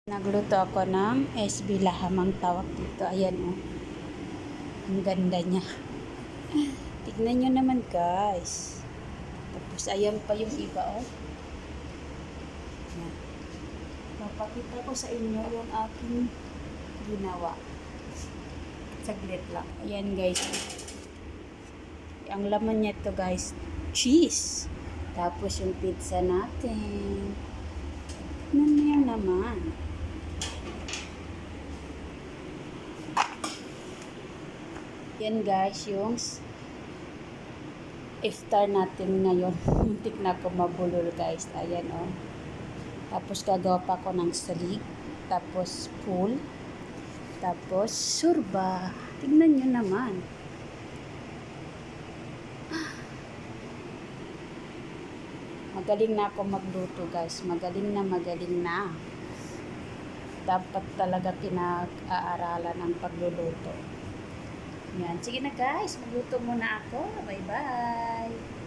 Nagluto ako ng SB lahamang tawag dito. Ayan o. Ang ganda niya. Tignan nyo naman guys. Tapos ayan pa yung iba o. Ayan. Papakita ko sa inyo yung aking ginawa. Saglit lang. Ayan guys. Ang laman niya to guys. Cheese. Tapos yung pizza natin. Tignan nyo naman. Yan guys, yung iftar natin ngayon. Muntik na ako mabulol guys. Ayan o. Tapos gagawa pa ako ng salik. Tapos pool. Tapos surba. Tignan nyo naman. Magaling na ako magluto guys. Magaling na. Dapat talaga pinag-aaralan ang pagluluto. Yan. Sige na guys, magluto muna ako. Bye-bye!